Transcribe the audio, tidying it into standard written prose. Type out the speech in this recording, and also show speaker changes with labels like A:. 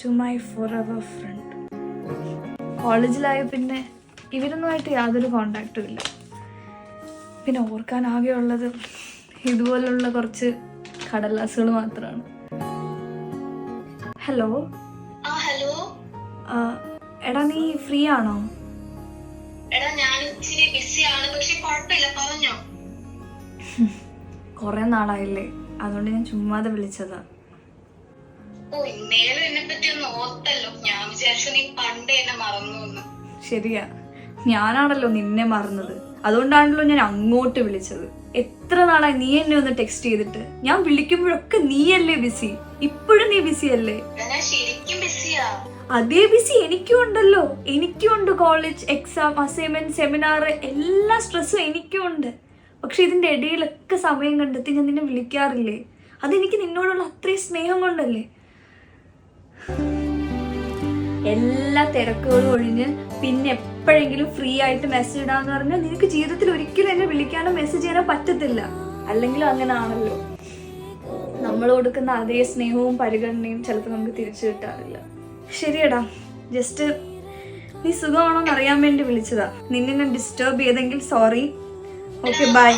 A: To my forever friend. കോളേജിലായ പിന്നെ ഇവരൊന്നുമായിട്ട് യാതൊരു കോണ്ടാക്റ്റും ഇല്ല. പിന്നെ ഓർക്കാൻ ആകെയുള്ളത് ഇതുപോലുള്ള കുറച്ച് കടലാസുകൾ മാത്രമാണ്. ഹലോ.
B: ഹലോ.
A: എടാ നീ ഫ്രീ ആണോ?
B: എടാ ഞാൻ ഇച്ചിരി ബിസിയാണ്, പക്ഷെ കുഴപ്പമില്ല, പറഞ്ഞോ.
A: കുറെ നാളായില്ലേ, അതുകൊണ്ട് ഞാൻ ചുമ്മാതെ വിളിച്ചതാ.
B: ഓ, ഇന്നേലും എന്നെ പറ്റി ഒന്ന് ഓർത്തല്ലോ. ഞാൻ വിചാരിച്ചു നീ പണ്ട് എന്നെ മറന്നു.
A: ശരിയാ, ഞാനാണല്ലോ നിന്നെ മറന്നത്. അതുകൊണ്ടാണല്ലോ ഞാൻ അങ്ങോട്ട് വിളിച്ചത്. എത്ര നാളായി നീ എന്നെ ഒന്ന് ടെക്സ്റ്റ് ചെയ്തിട്ട്? ഞാൻ വിളിക്കുമ്പോഴൊക്കെ നീയല്ലേ ബിസി. ഇപ്പോഴും നീ ബിസി അല്ലേ?
B: ഞാൻ ശരിക്കും ബിസിയാ.
A: അതേ ബിസി എനിക്കും ഉണ്ടല്ലോ. എനിക്കും ഉണ്ട് കോളേജ്, എക്സാം, അസൈൻമെന്റ്, സെമിനാർ, എല്ലാ സ്ട്രെസ്സും എനിക്കും ഉണ്ട്. പക്ഷെ ഇതിന്റെ ഇടയിലൊക്കെ സമയം കണ്ടെത്തി ഞാൻ നിന്നെ വിളിക്കാറില്ലേ? അതെനിക്ക് നിന്നോടുള്ള അത്രയും സ്നേഹം കൊണ്ടല്ലേ. എല്ലാ തിരക്കുകളും ഒഴിഞ്ഞ് പിന്നെ എപ്പോഴെങ്കിലും ഫ്രീ ആയിട്ട് മെസ്സേജ് ഇടാന്ന് പറഞ്ഞാൽ നിനക്ക് ജീവിതത്തിൽ ഒരിക്കലും എന്നെ വിളിക്കാനോ മെസ്സേജ് ചെയ്യാനോ പറ്റത്തില്ല. അല്ലെങ്കിലും അങ്ങനെ ആണല്ലോ. നമ്മൾ കൊടുക്കുന്ന അതേ സ്നേഹവും പരിഗണനയും ചിലപ്പോൾ നമുക്ക് തിരിച്ചു കിട്ടാറില്ല. ശരിയടാ, ജസ്റ്റ് നീ സുഖമാണോന്ന് അറിയാൻ വേണ്ടി വിളിച്ചതാ. നിന്നെ ഞാൻ ഡിസ്റ്റർബ് ചെയ്തെങ്കിൽ സോറി. Okay, by.